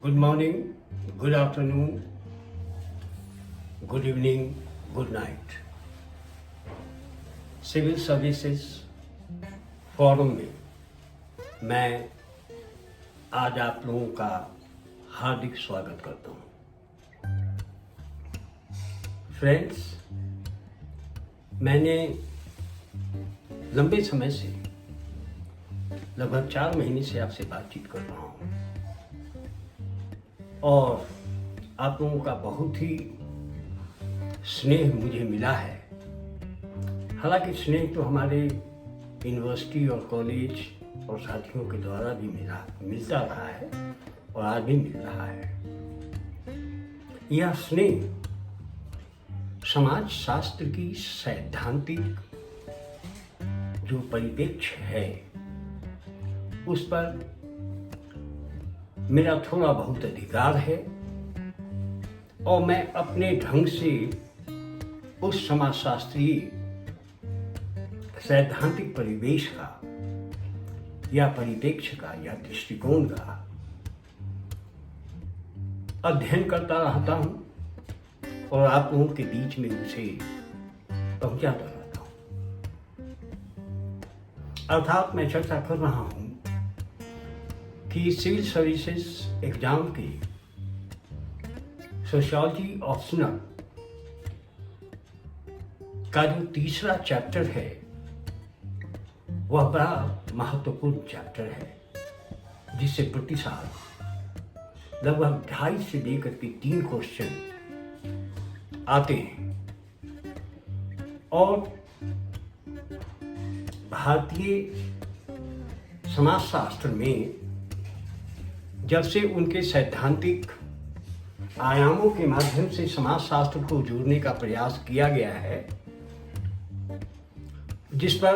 Good morning, good afternoon, good evening, good night. Civil services forum में मैं आज आप लोगों का हार्दिक स्वागत करता हूँ। फ्रेंड्स, मैंने लंबे समय से लगभग 4 महीने से आपसे बातचीत कर रहा हूँ और आप लोगों का बहुत ही स्नेह मुझे मिला है। हालांकि स्नेह तो हमारे यूनिवर्सिटी और कॉलेज और साथियों के द्वारा भी मिलता रहा है और आज भी मिल रहा है। यह स्नेह समाज शास्त्र की सैद्धांतिक जो परिप्रेक्ष्य है उस पर मेरा थोड़ा बहुत अधिकार है और मैं अपने ढंग से उस समाजशास्त्रीय सैद्धांतिक परिवेश का या परिप्रेक्ष्य का या दृष्टिकोण का अध्ययन करता रहता हूं और आप लोगों के बीच में उसे पहुंचाता रहता हूं। अर्थात मैं चर्चा कर रहा हूं कि सिविल सर्विसेज एग्जाम के सोशियोलॉजी ऑप्शनल का जो तीसरा चैप्टर है वह बड़ा महत्वपूर्ण चैप्टर है, जिससे प्रति साल लगभग 2.5 से लेकर के 3 क्वेश्चन आते हैं और भारतीय समाजशास्त्र में जब से उनके सैद्धांतिक आयामों के माध्यम से समाजशास्त्र को जोड़ने का प्रयास किया गया है, जिस पर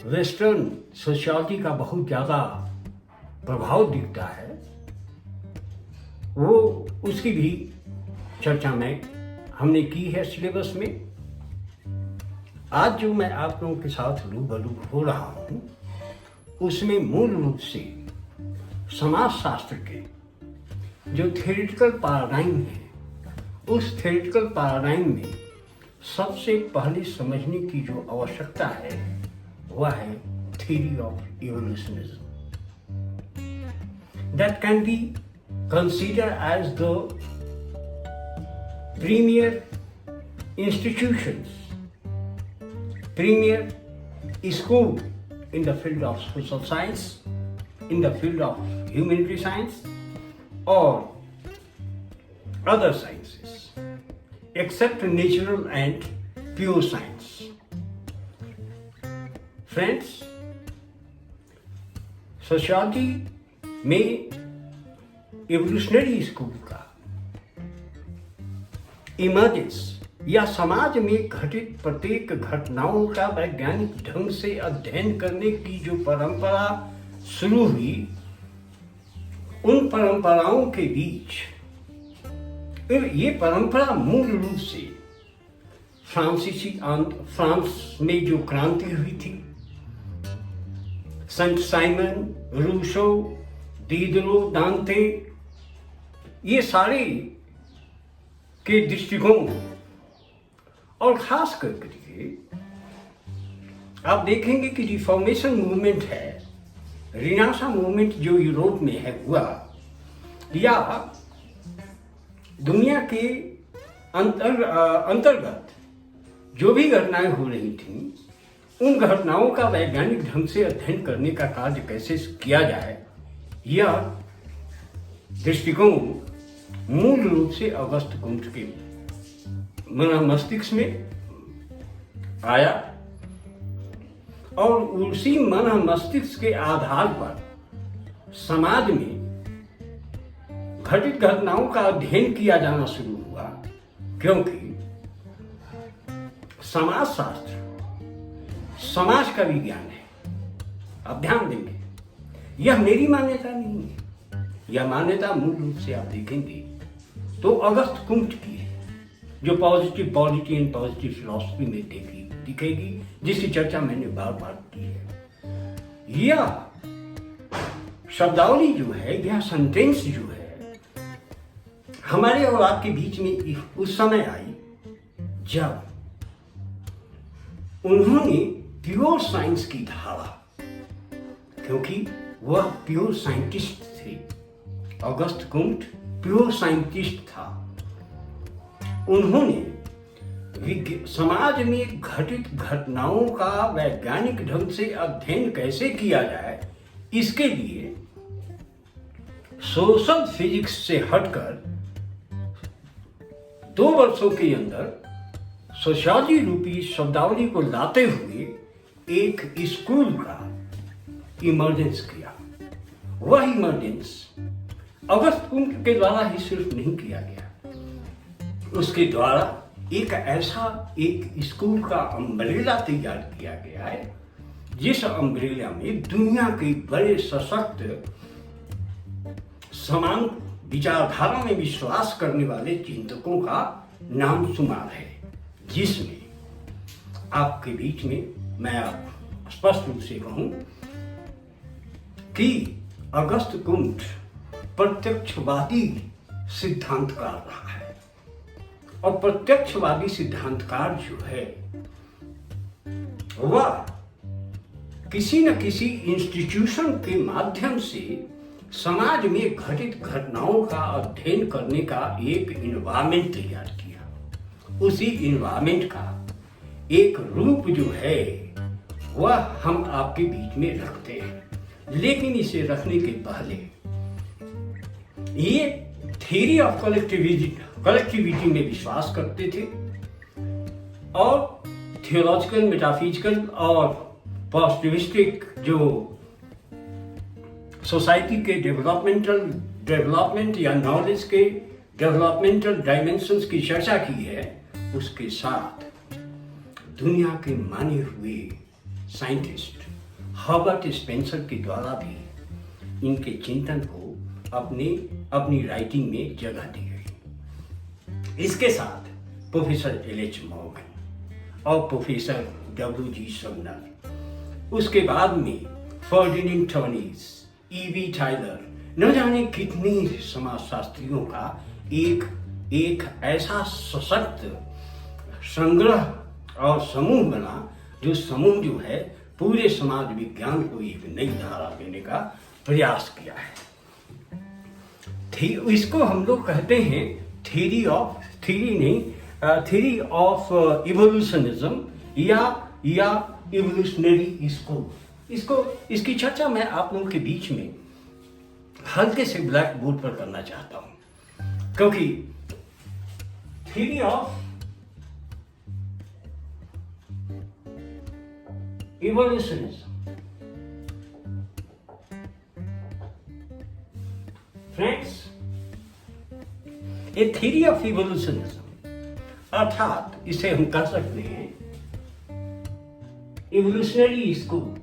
वेस्टर्न सोशियोलॉजी का बहुत ज़्यादा प्रभाव दिखता है, वो उसकी भी चर्चा में हमने की है सिलेबस में। आज जो मैं आप लोगों के साथ रूबरू हो रहा हूँ उसमें मूल रूप से समाजशास्त्र के जो थ्योरेटिकल पैराडाइम है, उस थ्योरेटिकल पैराडाइम में सबसे पहले समझने की जो आवश्यकता है वह है theory of evolutionism, that can be considered as the premier institutions, premier school in the field of social science, in the field of humanitary science or other sciences, except natural and pure science. Friends, sociology में evolutionary school का emergence या समाज में घटित प्रत्येक घटनाओं का वैज्ञानिक ढंग से अध्ययन करने की जो परंपरा शुरू हुई, उन परंपराओं के बीच ये परंपरा मूल रूप से फ्रांस में जो क्रांति हुई थी, सेंट साइमन, रूसो, दीदरो, दांते, ये सारे के दृष्टिकोण और खास करके आप देखेंगे कि रिफॉर्मेशन मूवमेंट है, रिनासा मूवमेंट जो यूरोप में है हुआ, या दुनिया के अंतर्गत जो भी घटनाएं हो रही थीं, उन घटनाओं का वैज्ञानिक ढंग से अध्ययन करने का कार्य कैसे किया जाए, यह दृष्टिकोण मूल रूप से अगस्त कुंट के मस्तिष्क में आया और उसी मन मस्तिष्क के आधार पर समाज में घटित घटनाओं का अध्ययन किया जाना शुरू हुआ, क्योंकि समाजशास्त्र समाज का विज्ञान है। आप ध्यान देंगे, यह मेरी मान्यता नहीं है, यह मान्यता मूल रूप से आप देखेंगे तो अगस्त कुंट की है, जो positive polity and positive philosophy में दिखेगी, जिसकी चर्चा मैंने बार बार की है। यह शब्दावली जो है, यह सेंटेंस जो है, हमारे और आपके बीच में उस समय आई जब उन्होंने प्योर साइंस की धारा, क्योंकि वह प्योर साइंटिस्ट थे, ऑगस्ट कुम्ट प्योर साइंटिस्ट था। उन्होंने समाज में घटित घटनाओं का वैज्ञानिक ढंग से अध्ययन कैसे किया जाए, इसके लिए सोशल फिजिक्स से हटकर 2 वर्षों के अंदर सोशियोलॉजी रूपी शब्दावली को लाते हुए एक स्कूल का इमर्जेंस किया। वह इमर्जेंस अगस्त कुम्ट के द्वारा ही सिर्फ नहीं किया गया, उसके द्वारा एक स्कूल का अम्ब्रेला तैयार किया गया है, जिस अम्ब्रेला में दुनिया के बड़े सशक्त समान विचारधारा में विश्वास करने वाले चिंतकों का नाम शुमार है, जिसमें आपके बीच में मैं आप स्पष्ट रूप से कहूं कि अगस्त कुम्ट प्रत्यक्षवादी सिद्धांतकार रहा है। और प्रत्यक्षवादी सिद्धांतकार जो है वह किसी न किसी इंस्टीट्यूशन के माध्यम से समाज में घटित घटनाओं का अध्ययन करने का एक इन्वायरमेंट तैयार किया। उसी इन्वायरमेंट का एक रूप जो है वह हम आपके बीच में रखते हैं। लेकिन इसे रखने के पहले ये थ्योरी ऑफ कलेक्टिविटी में विश्वास करते थे और थियोलॉजिकल, मेटाफिजिकल और पॉजिटिविस्टिक जो सोसाइटी के डेवलपमेंट या नॉलेज के डेवलपमेंटल डायमेंशंस की चर्चा की है, उसके साथ दुनिया के माने हुए साइंटिस्ट हर्बर्ट स्पेंसर के द्वारा भी इनके चिंतन को अपनी राइटिंग में जगह दी गई। इसके साथ प्रोफेसर एल.एच. मॉर्गन और प्रोफेसर W.G. समनर, उसके बाद में फर्डिनेंड टर्नीस, E.B. टाइलर, न जाने कितने समाजशास्त्रियों का एक ऐसा सशक्त संग्रह और समूह बना, जो समूह जो है पूरे समाज विज्ञान को एक नई धारा देने का प्रयास किया है। इसको हम लोग कहते हैं थ्योरी ऑफ इवोल्यूशनिज्म या इवोल्यूशनरी स्कूल। इसकी चर्चा मैं आप लोगों के बीच में हल्के से ब्लैक बोर्ड पर करना चाहता हूं, क्योंकि theory of evolutionism, friends, a theory of evolutionism अर्थात इसे हम कह सकते हैं evolutionary school,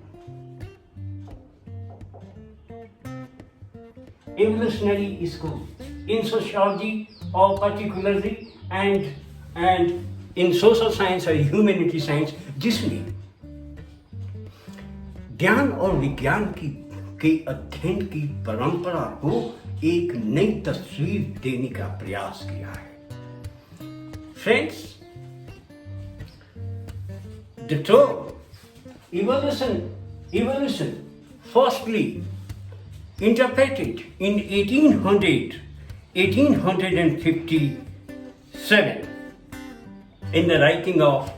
in sociology or particularly and in social science or humanity science, जिसमें ज्ञान और विज्ञान के अध्ययन की परंपरा को एक नई तस्वीर देने का प्रयास किया है। Friends, the term evolution firstly interpreted in 1857 in the writing of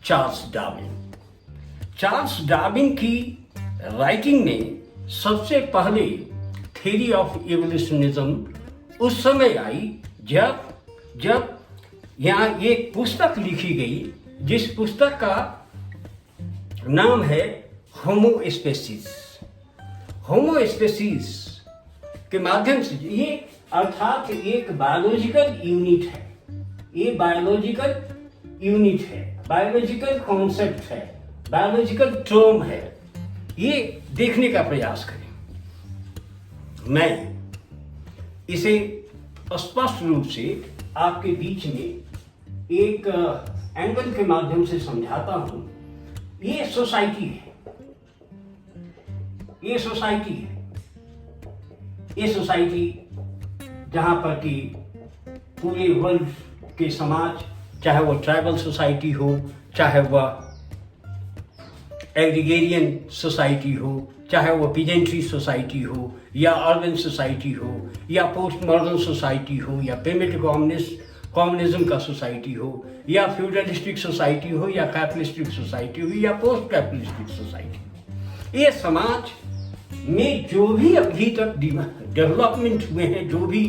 Charles Darwin. Charles Darwin की राइटिंग में सबसे पहले थ्योरी ऑफ इवोल्यूशनिज्म उस समय आई जब यहाँ एक पुस्तक लिखी गई, जिस पुस्तक का नाम है होमो स्पेसीज के माध्यम से, ये अर्थात एक बायोलॉजिकल यूनिट है, ये बायोलॉजिकल यूनिट है, बायोलॉजिकल कॉन्सेप्ट है, बायोलॉजिकल टर्म है, ये देखने का प्रयास करें। मैं इसे स्पष्ट रूप से आपके बीच में एक एंगल के माध्यम से समझाता हूं। ये सोसाइटी है, ये सोसाइटी जहां पर कि पूरे वर्ल्ड के समाज, चाहे वो ट्राइबल सोसाइटी हो, चाहे वह एग्रीगेरियन सोसाइटी हो, चाहे वो पीजेंट्री सोसाइटी हो, या अर्बन सोसाइटी हो, या पोस्ट मॉडर्न सोसाइटी हो, या प्रिमिटिव कम्युनिज्म का सोसाइटी हो, या फ्यूडलिस्टिक सोसाइटी हो, या कैपिटलिस्टिक सोसाइटी हो, या पोस्ट कैपिटलिस्टिक सोसाइटी हो, ये समाज में जो भी अभी तक डेवलपमेंट हुए हैं, जो भी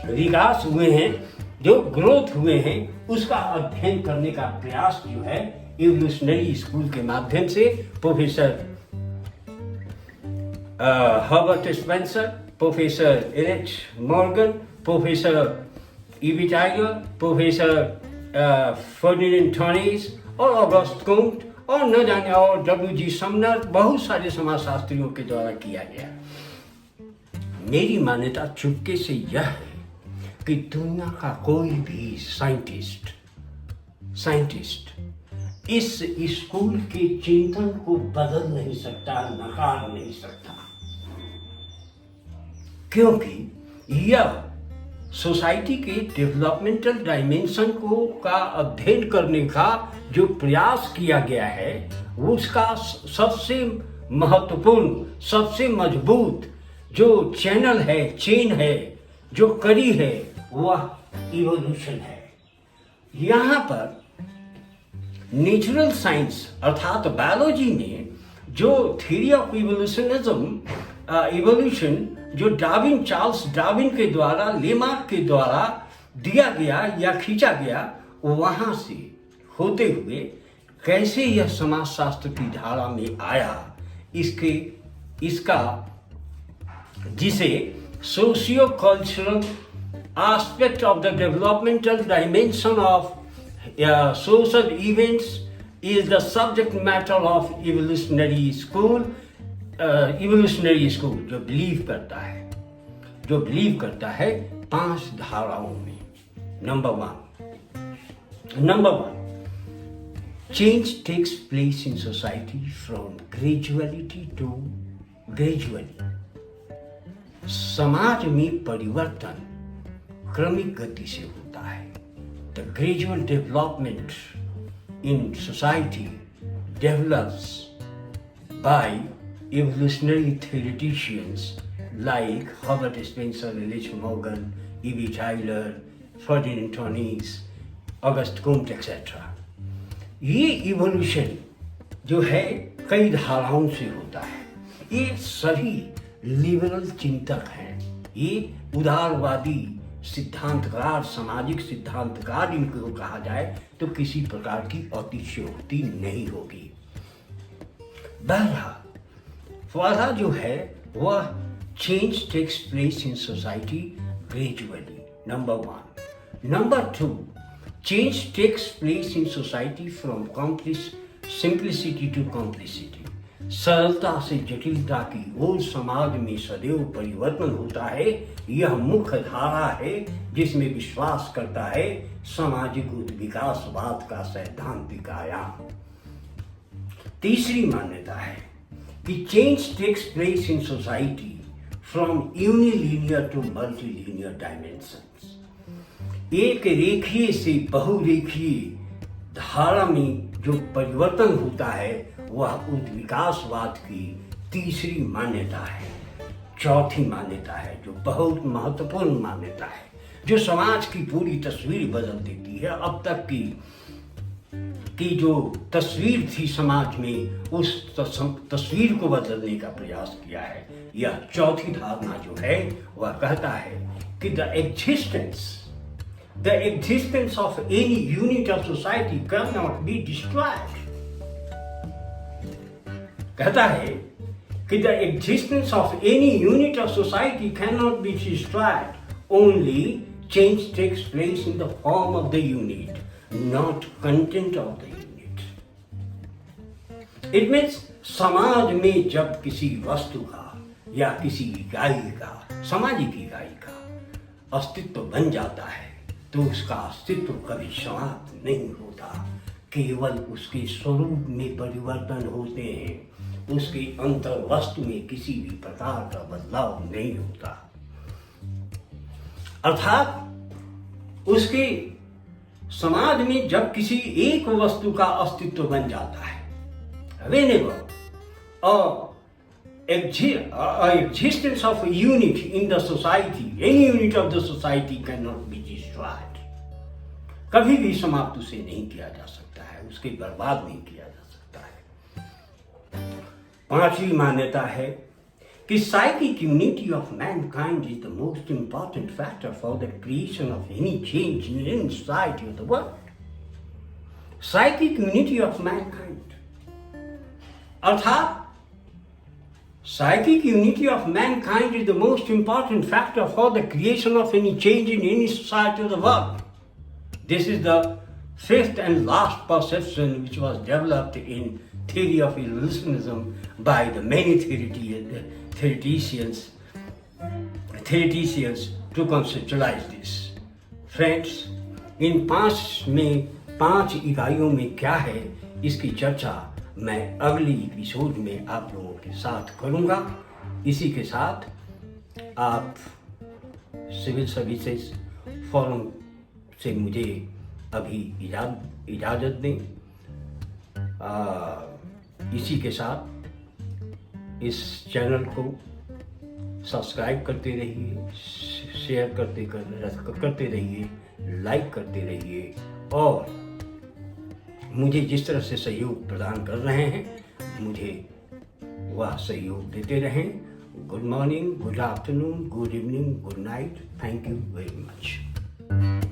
विकास हुए हैं, जो ग्रोथ हुए हैं, उसका अध्ययन करने का प्रयास जो है इवोल्यूशनरी स्कूल के माध्यम से professor Herbert Spencer, professor Erich Morgan, professor EB Tylor, professor Ferdinand Tonnies और ऑगस्ट कुम्ट और न जाने और डब्ल्यू.जी. समनर, बहुत सारे समाजशास्त्रियों के द्वारा किया गया। मेरी मान्यता चुपके से यह है कि दुनिया का कोई भी साइंटिस्ट इस स्कूल के चिंतन को बदल नहीं सकता, नकार नहीं सकता, क्योंकि यह सोसाइटी के डेवलपमेंटल डायमेंशन को का अध्ययन करने का जो प्रयास किया गया है, उसका सबसे महत्वपूर्ण, सबसे मजबूत जो चैनल है, चेन है, जो कड़ी है, वह इवोल्यूशन है। यहाँ पर नेचुरल साइंस अर्थात बायोलॉजी ने जो थ्योरी ऑफ इवोल्यूशन जो चार्ल्स डार्विन के द्वारा, लेमार्क के द्वारा दिया गया या खींचा गया, वहां से होते हुए कैसे यह समाजशास्त्र की धारा में आया, इसका जिसे socio cultural aspect of the developmental dimension of social events is the subject matter of evolutionary school जो बिलीव करता है 5 धाराओं में। Number one, change takes place in society from graduality to gradually। समाज में परिवर्तन क्रमिक गति से होता है। The gradual development in society develops by evolutionary theoreticians like Herbert Spencer, Erich Morgan, E.B. Tylor, Ferdinand Tönnies, August Comte, etc. ये evolution जो है कई धाराओं से होता है। ये सभी लिबरल चिंतक हैं, ये उदारवादी सिद्धांतकार, सामाजिक सिद्धांतकार इनको कहा जाए तो किसी प्रकार की अतिशयोक्ति नहीं होगी। बहरहाल जो है वह change takes place in society gradually, number one. Number two, change takes place in society from simplicity to complicity. सरलता से जटिलता की ओर समाज में सदैव परिवर्तन होता है। यह मुख्य धारा है जिसमें विश्वास करता है सामाजिक विकासवाद का सैद्धांतिक आयाम। तीसरी मान्यता है कि change takes place in society from unilinear to multilinear dimensions. एक रेखीय से बहुरेखीय धारा में जो परिवर्तन होता है वह विकासवाद की तीसरी मान्यता है। चौथी मान्यता है जो बहुत महत्वपूर्ण मान्यता है, जो समाज की पूरी तस्वीर बदल देती है। अब तक की जो तस्वीर थी समाज में, उस तस्वीर को बदलने का प्रयास किया है। यह चौथी धारणा जो है वह कहता है कि the existence of any unit of society cannot be destroyed। कहता है कि the existence of any unit of society cannot be destroyed, only change takes place in the form of the unit, not content of the unit। It means समाज में जब किसी वस्तु का या किसी इकाई का, सामाजिक इकाई का अस्तित्व बन जाता है तो उसका अस्तित्व कभी समाप्त नहीं होता, केवल उसके स्वरूप में परिवर्तन होते हैं, उसके अंतर वस्तु में किसी भी प्रकार का बदलाव नहीं होता। अर्थात उसके समाज में जब किसी एक वस्तु का अस्तित्व बन जाता है, whenever existence of a unit in the society, any unit of the society cannot be destroyed. कभी भी समाप्त उसे नहीं किया जा सकता है, उसके बर्बाद नहीं किया जा सकता है। पांचवी मान्यता है कि psychic unity of mankind is the most important factor for the creation of any change in any society of the world. Psychic unity of mankind, अर्थात psychic unity of mankind is the most important factor for the creation of any change in any society of the world. This is the fifth and last perception which was developed in theory of evolutionism by the many theoreticians to conceptualize this. Friends, इन पांच इकाइयों में क्या है, इसकी चर्चा मैं अगली episode में आप लोगों के साथ करूंगा। इसी के साथ आप सिविल सर्विसेज फोरम से मुझे अभी इजाज़त दें। इसी के साथ इस चैनल को सब्सक्राइब करते रहिए, शेयर करते रहिए, लाइक करते रहिए और मुझे जिस तरह से सहयोग प्रदान कर रहे हैं मुझे वह सहयोग देते रहें। Good morning, good afternoon, good evening, good night. Thank you very much.